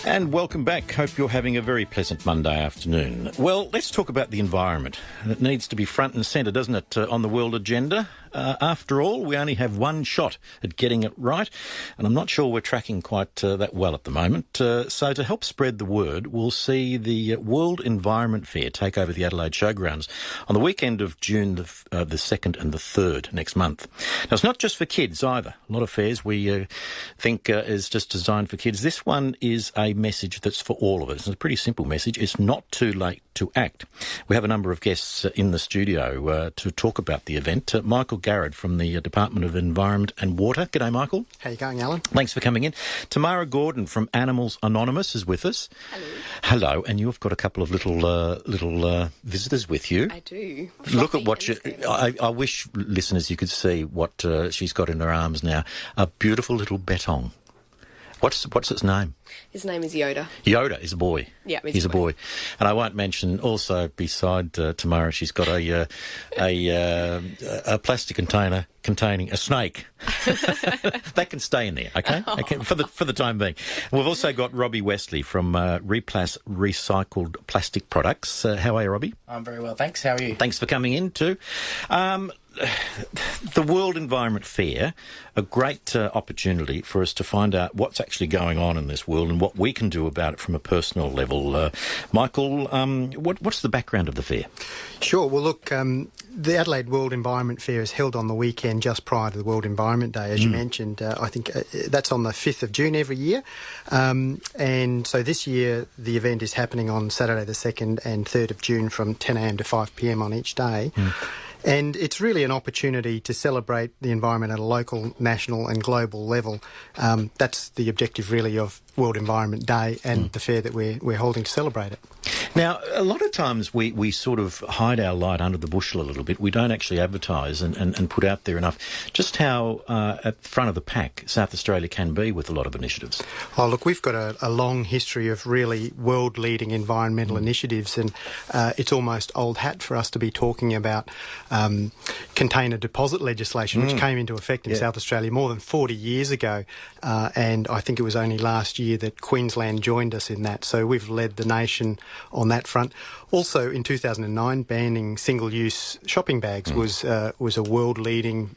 And welcome back. Hope you're having a very pleasant Monday afternoon. Well, let's talk about the environment. It needs to be front and centre, doesn't it, on the world agenda? After all, we only have one shot at getting it right, and I'm not sure we're tracking quite that well at the moment. So to help spread the word, we'll see the World Environment Fair take over the Adelaide Showgrounds on the weekend of June the 2nd and the 3rd next month. Now, it's not just for kids either. A lot of fairs we think is just designed for kids. This one is a message that's for all of us. It's a pretty simple message. It's not too late to act. We have a number of guests in the studio to talk about the event. Michael Garrod from the Department of Environment and Water. G'day, Michael. How you going, Alan? Thanks for coming in. Tamara Gordon from Animals Anonymous is with us. Hello. Hello, and you've got a couple of little visitors with you. I do. Look at what you... I wish, listeners, you could see what she's got in her arms now. A beautiful little bettong. What's its name? His name is Yoda. Yoda is a boy. Yeah, he's a boy. And I won't mention also beside Tamara, she's got a plastic container containing a snake. That can stay in there, okay? Oh. Okay, for the time being. And we've also got Robbie Westley from Replas Recycled Plastic Products. How are you, Robbie? I'm very well, thanks. How are you? Thanks for coming in too. The World Environment Fair, a great opportunity for us to find out what's actually going on in this world and what we can do about it from a personal level. Michael, what's the background of the fair? Sure. Well, look, the Adelaide World Environment Fair is held on the weekend just prior to the World Environment Day, as you mentioned. I think that's on the 5th of June every year. And so this year the event is happening on Saturday the 2nd and 3rd of June from 10 a.m. to 5 p.m. on each day. And it's really an opportunity to celebrate the environment at a local, national and global level. That's the objective really of World Environment Day and the fair that we're holding to celebrate it. Now, a lot of times we sort of hide our light under the bushel a little bit. We don't actually advertise and put out there enough just how at the front of the pack South Australia can be with a lot of initiatives. Oh, look, we've got a long history of really world-leading environmental initiatives, and it's almost old hat for us to be talking about container deposit legislation, which came into effect in South Australia more than 40 years ago, and I think it was only last year that Queensland joined us in that. So we've led the nation on that front. Also, in 2009, banning single-use shopping bags was a world-leading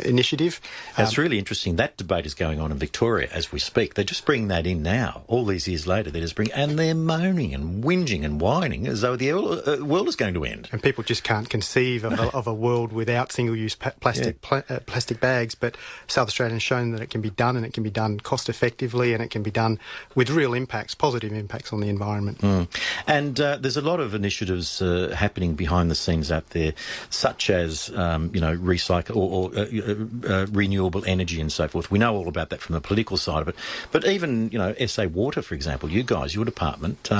initiative. It's really interesting. That debate is going on in Victoria as we speak. They're just bringing that in now. All these years later, and they're moaning and whinging and whining as though the world is going to end. And people just can't conceive of a world without single-use plastic bags. But South Australia has shown that it can be done, and it can be done cost-effectively, and it can be done with real impacts, positive impacts on the environment. And there's a lot of initiatives happening behind the scenes out there, such as recycle or renewable energy and so forth. We know all about that from the political side of it, but even SA Water, for example, you guys, your department,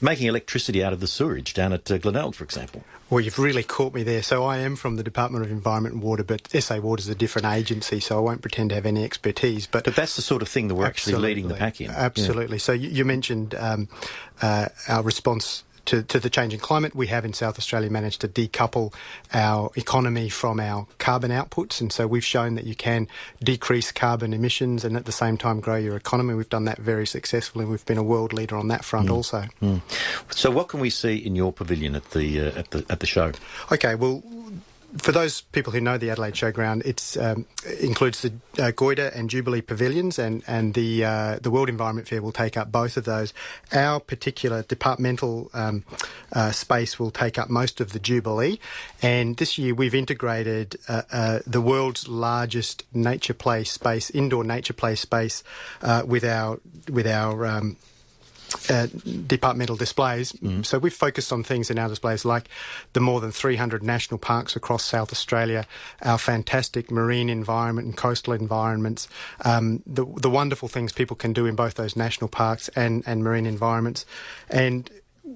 making electricity out of the sewerage down at Glenelg, for example. Well, you've really caught me there. So I am from the Department of Environment and Water, but SA Water is a different agency, so I won't pretend to have any expertise. But that's the sort of thing that we're actually leading the pack in. Absolutely. Yeah. So you mentioned our response to the changing climate. We have in South Australia managed to decouple our economy from our carbon outputs, and so we've shown that you can decrease carbon emissions and at the same time grow your economy. We've done that very successfully. We've been a world leader on that front also. So what can we see in your pavilion at the show? Okay, well, for those people who know the Adelaide Showground, it includes the Goyder and Jubilee pavilions, and the World Environment Fair will take up both of those. Our particular departmental space will take up most of the Jubilee, and this year we've integrated the world's largest nature play space, indoor nature play space, with our departmental displays. So we've focused on things in our displays like the more than 300 national parks across South Australia, our fantastic marine environment and coastal environments, the wonderful things people can do in both those national parks and marine environments. And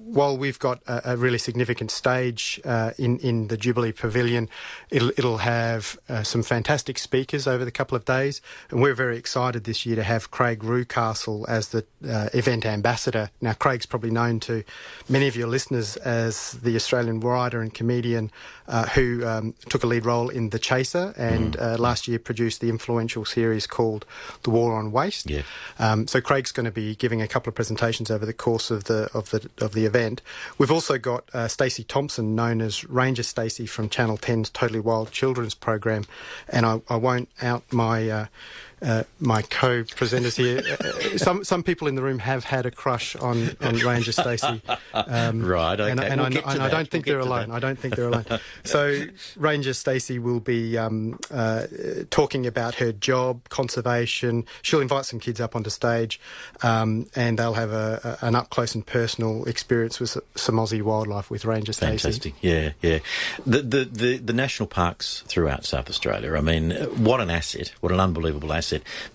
while we've got a really significant stage in the Jubilee Pavilion, it'll have some fantastic speakers over the couple of days, and we're very excited this year to have Craig Rewcastle as the event ambassador. Now, Craig's probably known to many of your listeners as the Australian writer and comedian who took a lead role in The Chaser and last year produced the influential series called The War on Waste. Yeah. So Craig's going to be giving a couple of presentations over the course of the event. We've also got Stacey Thompson, known as Ranger Stacey from Channel 10's Totally Wild Children's program, and I won't out my my co-presenters here. Some people in the room have had a crush on Ranger Stacey. Right, okay. And I don't think they're alone. I don't think they're alone. So Ranger Stacey will be talking about her job, conservation. She'll invite some kids up onto stage, and they'll have an up-close and personal experience with some Aussie wildlife with Ranger Stacey. Fantastic, yeah. The national parks throughout South Australia, I mean, what an asset, what an unbelievable asset.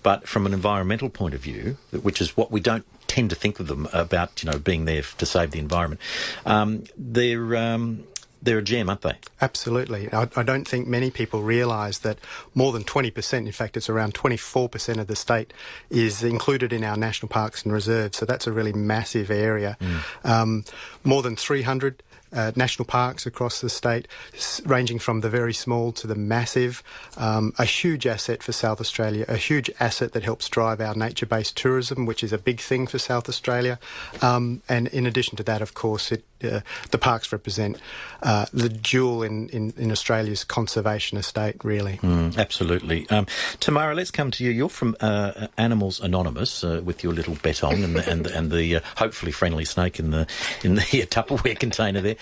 But from an environmental point of view, which is what we don't tend to think of them about, being there to save the environment, they're a gem, aren't they? Absolutely. I don't think many people realise that more than 20%, in fact it's around 24% of the state, is included in our national parks and reserves, so that's a really massive area. More than 300 national parks across the state, ranging from the very small to the massive. A huge asset for South Australia, a huge asset that helps drive our nature-based tourism, which is a big thing for South Australia. And in addition to that, of course, the parks represent the jewel in Australia's conservation estate, really. Absolutely. Tamara, let's come to you. You're from Animals Anonymous with your little betong and the hopefully friendly snake in the Tupperware container there.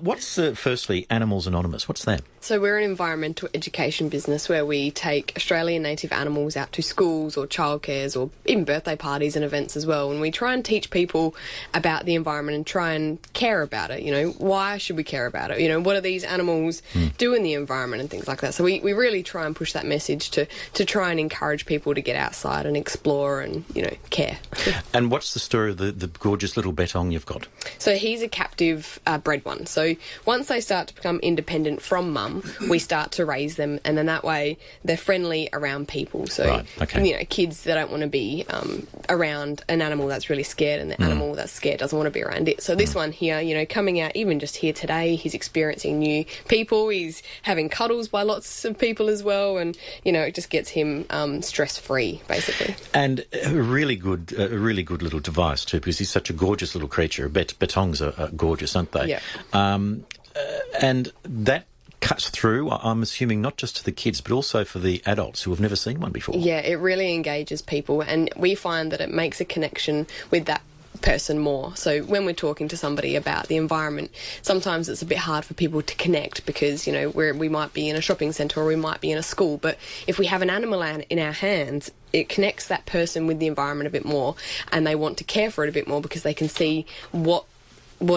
What's firstly Animals Anonymous? What's that? So we're an environmental education business where we take Australian native animals out to schools or childcares or even birthday parties and events as well, and we try and teach people about the environment and try and care about it. Why should we care about it? What do these animals do in the environment and things like that. So we really try and push that message to try and encourage people to get outside and explore and care. And what's the story of the gorgeous little betong you've got? So he's a captive bred one. So once they start to become independent from mum, we start to raise them, and then that way they're friendly around people. So, right, okay. Kids that don't want to be around an animal that's really scared, and the animal that's scared doesn't want to be around it. So this one here, coming out, even just here today, he's experiencing new people. He's having cuddles by lots of people as well, and, it just gets him stress-free, basically. And a really good little device too, because he's such a gorgeous little creature. Betongs are gorgeous, aren't they? Yeah. And that cuts through, I'm assuming, not just to the kids, but also for the adults who have never seen one before. Yeah, it really engages people, and we find that it makes a connection with that person more. So when we're talking to somebody about the environment, sometimes it's a bit hard for people to connect because, we might be in a shopping centre or we might be in a school, but if we have an animal in our hands, it connects that person with the environment a bit more, and they want to care for it a bit more because they can see what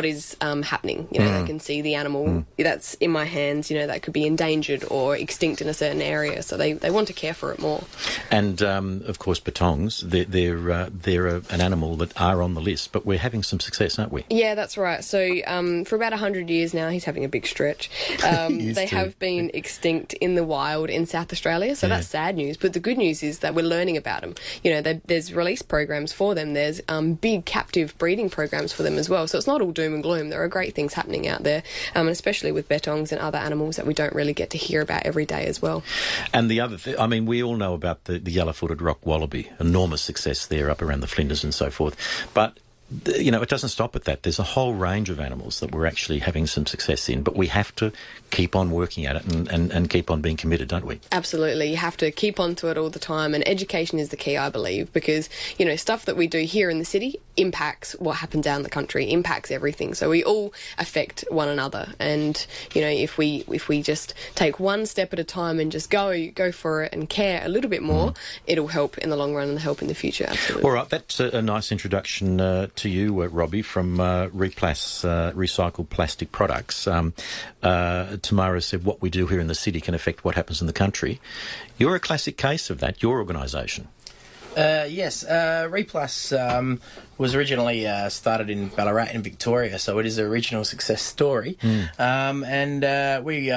is happening. They can see the animal that's in my hands, that could be endangered or extinct in a certain area, so they want to care for it more. And, of course, betongs, they're an animal that are on the list, but we're having some success, aren't we? Yeah, that's right. So for about 100 years now, he's having a big stretch. They have been extinct in the wild in South Australia, so that's sad news, but the good news is that we're learning about them. There's release programs for them, there's big captive breeding programs for them as well, so it's not all doom and gloom. There are great things happening out there, and especially with betongs and other animals that we don't really get to hear about every day as well. And the other thing, we all know about the yellow-footed rock wallaby, enormous success there up around the Flinders and so forth, but it doesn't stop at that. There's a whole range of animals that we're actually having some success in, but we have to keep on working at it and keep on being committed, don't we? Absolutely. You have to keep on to it all the time, and education is the key, I believe, because, stuff that we do here in the city impacts what happens down the country, impacts everything. So we all affect one another, and, if we just take one step at a time and just go for it and care a little bit more, it'll help in the long run and help in the future, absolutely. All right, that's a nice introduction to you, Robbie, from Replas Recycled Plastic Products. Tamara said what we do here in the city can affect what happens in the country. You're a classic case of that, your organisation. Yes, Replas was originally started in Ballarat in Victoria, so it is an original success story. And we,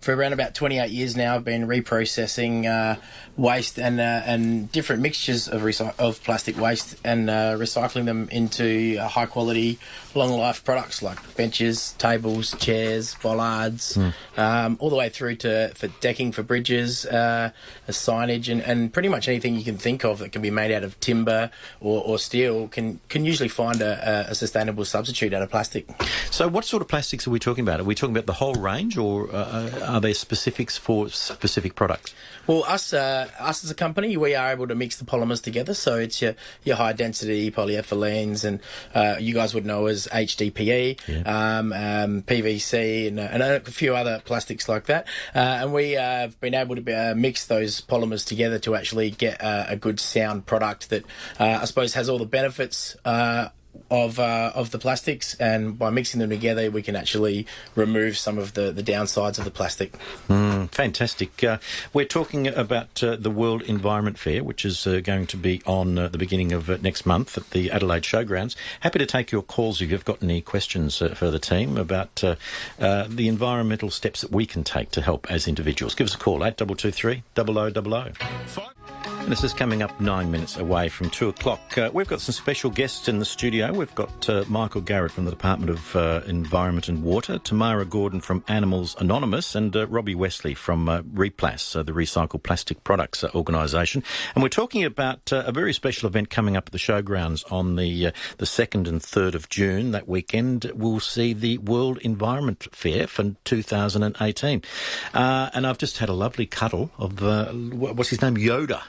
for around about 28 years now, have been reprocessing waste and different mixtures of plastic waste and recycling them into high quality, long life products like benches, tables, chairs, bollards, all the way through to for decking for bridges, signage, and pretty much anything you can think of that can be made out of timber or steel can usually find a sustainable substitute out of plastic. So what sort of plastics are we talking about? Are we talking about the whole range, or are there specifics for specific products? Well, us as a company, we are able to mix the polymers together, so it's your high density polyethylenes, and you guys would know as HDPE, PVC, and a few other plastics like that. And we have been able to mix those polymers together to actually get a good sound product that I suppose has all the benefits of the plastics, and by mixing them together we can actually remove some of the downsides of the plastic. Fantastic. We're talking about the World Environment Fair, which is going to be on the beginning of next month at the Adelaide Showgrounds. Happy to take your calls if you've got any questions for the team about the environmental steps that we can take to help as individuals. Give us a call, 8223 0000. And this is coming up 9 minutes away from 2 o'clock. We've got some special guests in the studio. We've got Michael Garrod from the Department of Environment and Water, Tamara Gordon from Animals Anonymous, and Robbie Westley from Replas, the Recycled Plastic Products organisation. And we're talking about a very special event coming up at the Showgrounds on the 2nd and 3rd of June. That weekend we'll see the World Environment Fair for 2018. And I've just had a lovely cuddle of, what's his name, Yoda.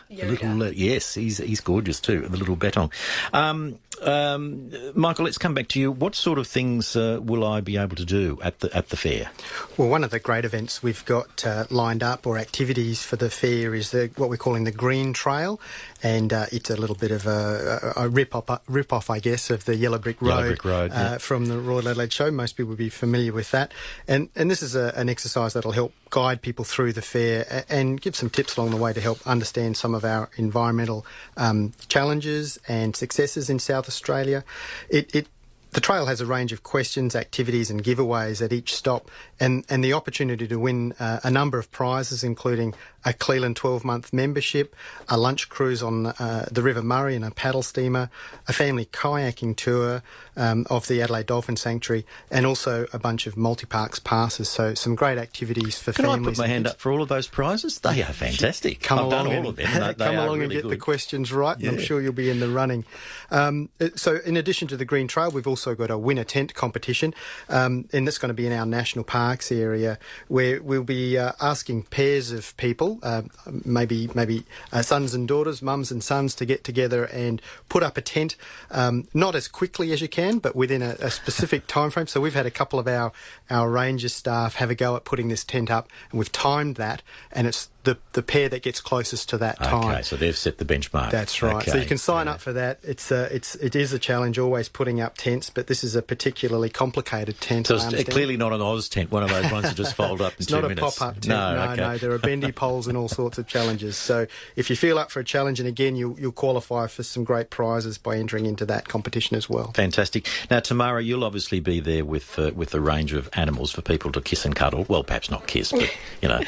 Yes, he's gorgeous too, the little bettong. Michael, let's come back to you. What sort of things will I be able to do at the fair? Well, one of the great events we've got lined up, or activities for the fair, is what we're calling the Green Trail, and it's a little bit of a rip-off, I guess, of the Yellow Brick Road, from the Royal Adelaide Show. Most people will be familiar with that. And this is an exercise that'll help guide people through the fair and give some tips along the way to help understand some of our environmental challenges and successes in South Australia. The trail has a range of questions, activities and giveaways at each stop, and the opportunity to win a number of prizes, including a Cleland 12-month membership, a lunch cruise on the River Murray in a paddle steamer, a family kayaking tour of the Adelaide Dolphin Sanctuary, and also a bunch of multi-parks passes. So some great activities for families. Can I put my hand up for all of those prizes? They are fantastic. Come I've along done all of them. Come along really and get good. the questions right, and I'm sure you'll be in the running. So in addition to the Green Trail, we've also got a winner tent competition, and that's going to be in our national parks area, where we'll be asking pairs of people, maybe sons and daughters, mums and sons, to get together and put up a tent, not as quickly as you can, but within a specific time frame. So we've had a couple of our ranger staff have a go at putting this tent up, and we've timed that, and it's the pair that gets closest to that time. Okay, so they've set the benchmark. That's right. Okay. So you can sign up for that. It is a challenge always putting up tents, but this is a particularly complicated tent. So it's clearly not an Oz tent, one of those ones that just fold up in 2 minutes. It's not a pop-up tent. No, there are bendy poles and all sorts of challenges. So if you feel up for a challenge, and again, you'll qualify for some great prizes by entering into that competition as well. Fantastic. Now, Tamara, you'll obviously be there with a range of animals for people to kiss and cuddle. Well, perhaps not kiss, but, yeah,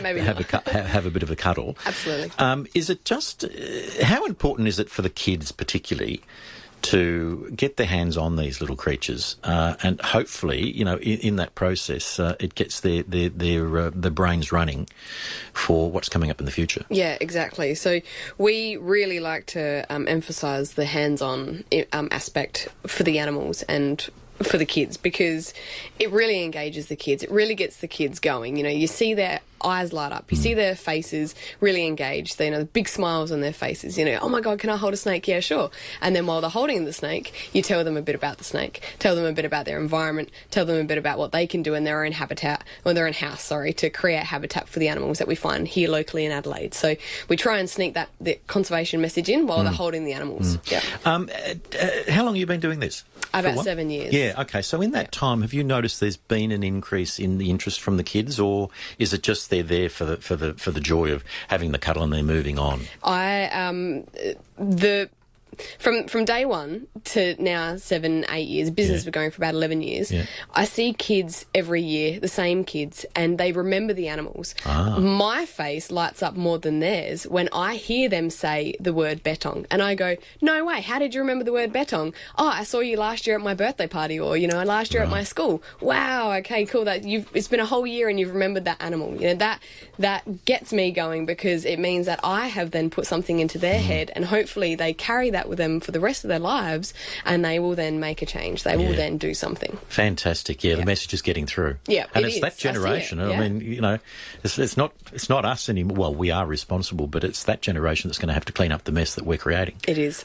maybe have a bit of a cuddle. Absolutely. Is it just... how important is it for the kids particularly to get their hands on these little creatures, and hopefully, in that process, it gets their brains running for what's coming up in the future? Yeah, exactly. So we really like to emphasise the hands-on aspect for the animals and for the kids, because it really engages the kids. It really gets the kids going. You see their eyes light up. You see their faces really engaged. The big smiles on their faces. Oh my God, can I hold a snake? Yeah, sure. And then while they're holding the snake, you tell them a bit about the snake, tell them a bit about their environment, tell them a bit about what they can do in their own habitat, or their own house, to create habitat for the animals that we find here locally in Adelaide. So we try and sneak the conservation message in while they're holding the animals. Yeah. How long have you been doing this? About 7 years. Yeah, okay. So in that time, have you noticed there's been an increase in the interest from the kids, or is it just they're there for the joy of having the cuddle and they're moving on? From day one to now 7, 8 years, business been going for about 11 years, I see kids every year, the same kids, and they remember the animals. My face lights up more than theirs when I hear them say the word betong. And I go, no way, how did you remember the word betong? Oh, I saw you last year at my birthday party, or, last year at my school. Wow, okay, cool. It's been a whole year and you've remembered that animal. That gets me going, because it means that I have then put something into their head, and hopefully they carry that with them for the rest of their lives, and they will then make a change. They will then do something. Fantastic. The message is getting through. Yeah, and it's that generation. I mean, it's not us anymore. Well, we are responsible, but it's that generation that's going to have to clean up the mess that we're creating. It is.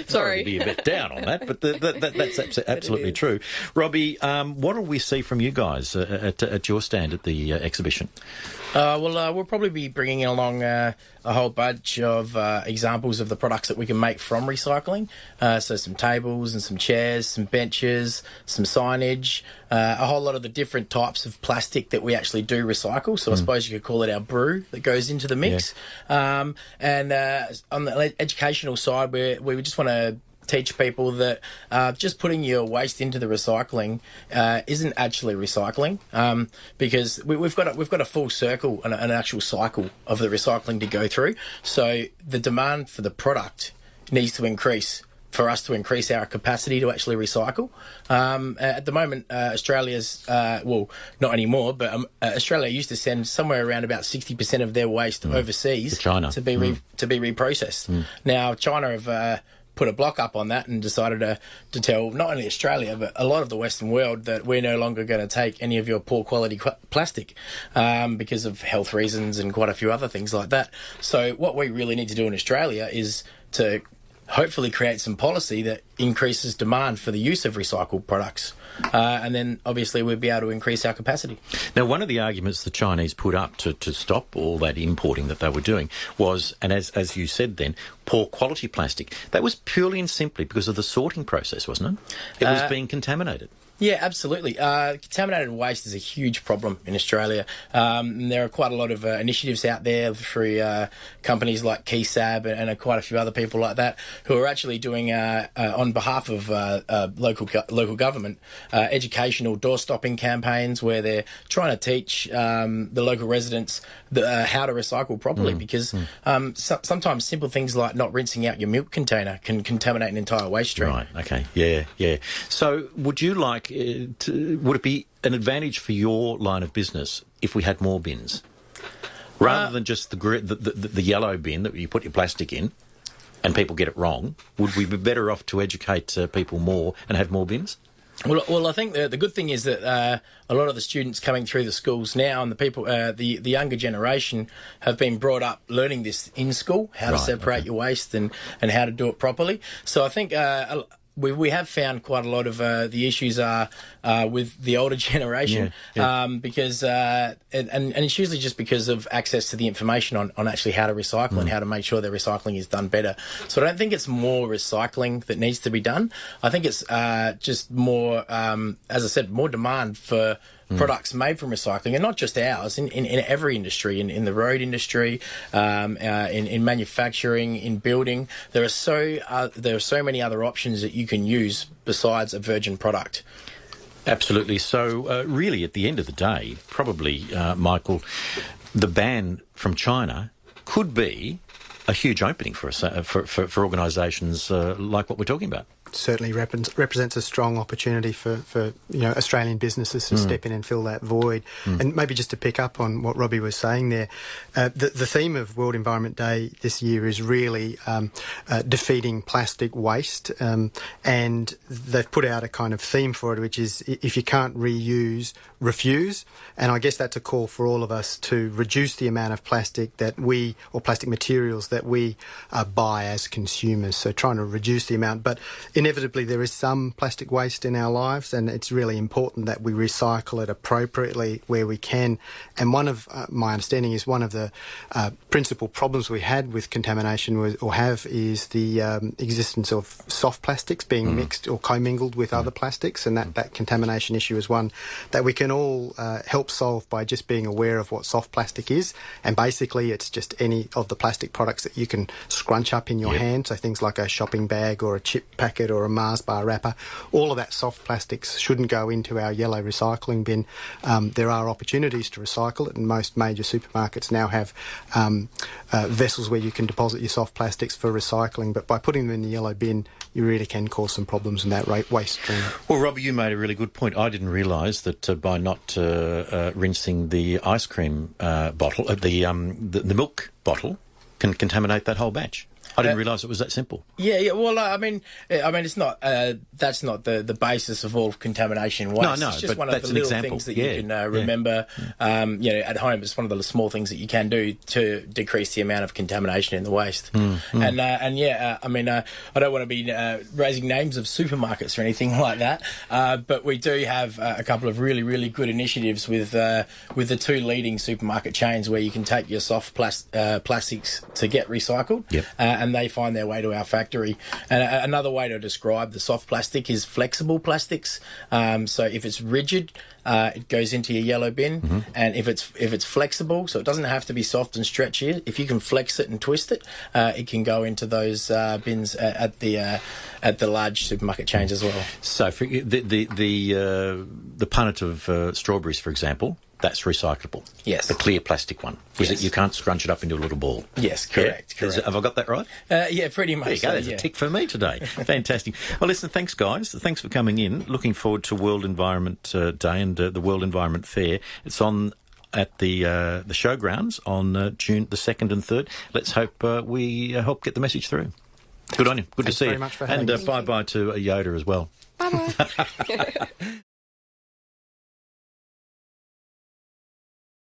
Sorry to be a bit down on that, but that's absolutely true. Robbie, what will we see from you guys at your stand at the exhibition? We'll probably be bringing along a whole bunch of examples of the products that we can make from recycling. So some tables and some chairs, some benches, some signage, a whole lot of the different types of plastic that we actually do recycle. So I suppose you could call it our brew that goes into the mix. And on the educational side, we just want to teach people that just putting your waste into the recycling isn't actually recycling, because we've got a full circle and an actual cycle of the recycling to go through. So the demand for the product needs to increase for us to increase our capacity to actually recycle. At the moment, Australia's, not anymore, but Australia used to send somewhere around about 60% of their waste overseas to China to be reprocessed. Now, China have put a block up on that and decided to tell not only Australia but a lot of the Western world that we're no longer going to take any of your poor quality plastic because of health reasons and quite a few other things like that. So what we really need to do in Australia is to hopefully create some policy that increases demand for the use of recycled products. And then obviously we'd be able to increase our capacity. Now, one of the arguments the Chinese put up to stop all that importing that they were doing was, and as you said then, poor quality plastic. That was purely and simply because of the sorting process, wasn't it? It was being contaminated. Yeah, absolutely. Contaminated waste is a huge problem in Australia. There are quite a lot of initiatives out there through companies like KeySab and quite a few other people like that who are actually doing, on behalf of local government, educational door-stopping campaigns where they're trying to teach the local residents how to recycle properly, because sometimes simple things like not rinsing out your milk container can contaminate an entire waste stream. Right, okay, yeah. So would you like... would it be an advantage for your line of business if we had more bins, rather than just the yellow bin that you put your plastic in and people get it wrong? Would we be better off to educate people more and have more bins? Well, I think the good thing is that a lot of the students coming through the schools now and the people, the younger generation, have been brought up learning this in school, how to separate your waste and how to do it properly. So I think we have found quite a lot of the issues are with the older generation, because and it's usually just because of access to the information on actually how to recycle and how to make sure their recycling is done better. So I don't think it's more recycling that needs to be done. I think it's just more, as I said, more demand for products made from recycling, and not just ours, in every industry, in the road industry, in manufacturing, in building. There are so many other options that you can use besides a virgin product. Absolutely. So really, at the end of the day, probably, Michael, the ban from China could be a huge opening for organisations like what we're talking about. Certainly represents a strong opportunity for Australian businesses to step in and fill that void. And maybe just to pick up on what Robbie was saying there, the theme of World Environment Day this year is really defeating plastic waste, and they've put out a kind of theme for it, which is if you can't reuse, refuse. And I guess that's a call for all of us to reduce the amount of plastic or plastic materials that we buy as consumers. So trying to reduce the amount. But in inevitably there is some plastic waste in our lives, and it's really important that we recycle it appropriately where we can. And one of my understanding is one of the principal problems we had with contamination is the existence of soft plastics being mixed or commingled with other plastics, and that contamination issue is one that we can all help solve by just being aware of what soft plastic is. And basically it's just any of the plastic products that you can scrunch up in your hand, so things like a shopping bag or a chip packet or a Mars bar wrapper. All of that soft plastics shouldn't go into our yellow recycling bin. There are opportunities to recycle it, and most major supermarkets now have vessels where you can deposit your soft plastics for recycling, but by putting them in the yellow bin you really can cause some problems in that waste stream. Well, Robbie, you made a really good point. I didn't realise that by not rinsing the ice cream bottle, the milk bottle, can contaminate that whole batch. I didn't realise it was that simple. Yeah. Well, I mean, it's not. That's not the basis of all contamination waste. No, it's just but one of that's the an little example. things that you can remember. At home, it's one of the small things that you can do to decrease the amount of contamination in the waste. I don't want to be raising names of supermarkets or anything like that, but we do have a couple of really, really good initiatives with the two leading supermarket chains where you can take your soft plastics to get recycled. And they find their way to our factory. And another way to describe the soft plastic is flexible plastics. So if it's rigid, it goes into your yellow bin, and if it's flexible, so it doesn't have to be soft and stretchy. If you can flex it and twist it, it can go into those bins at the large supermarket chains as well. So for the punnet of strawberries, for example, that's recyclable. Yes. The clear plastic one. Yes. You can't scrunch it up into a little ball. Yes, correct. Have I got that right? Yeah, pretty much. There you go. There's a tick for me today. Fantastic. Well, listen, thanks, guys. Thanks for coming in. Looking forward to World Environment Day and the World Environment Fair. It's on at the Showgrounds on June the 2nd and 3rd. Let's hope we help get the message through. Good on you. Good Thanks to see you. very much for having and me. bye-bye to Yoda as well. Bye-bye.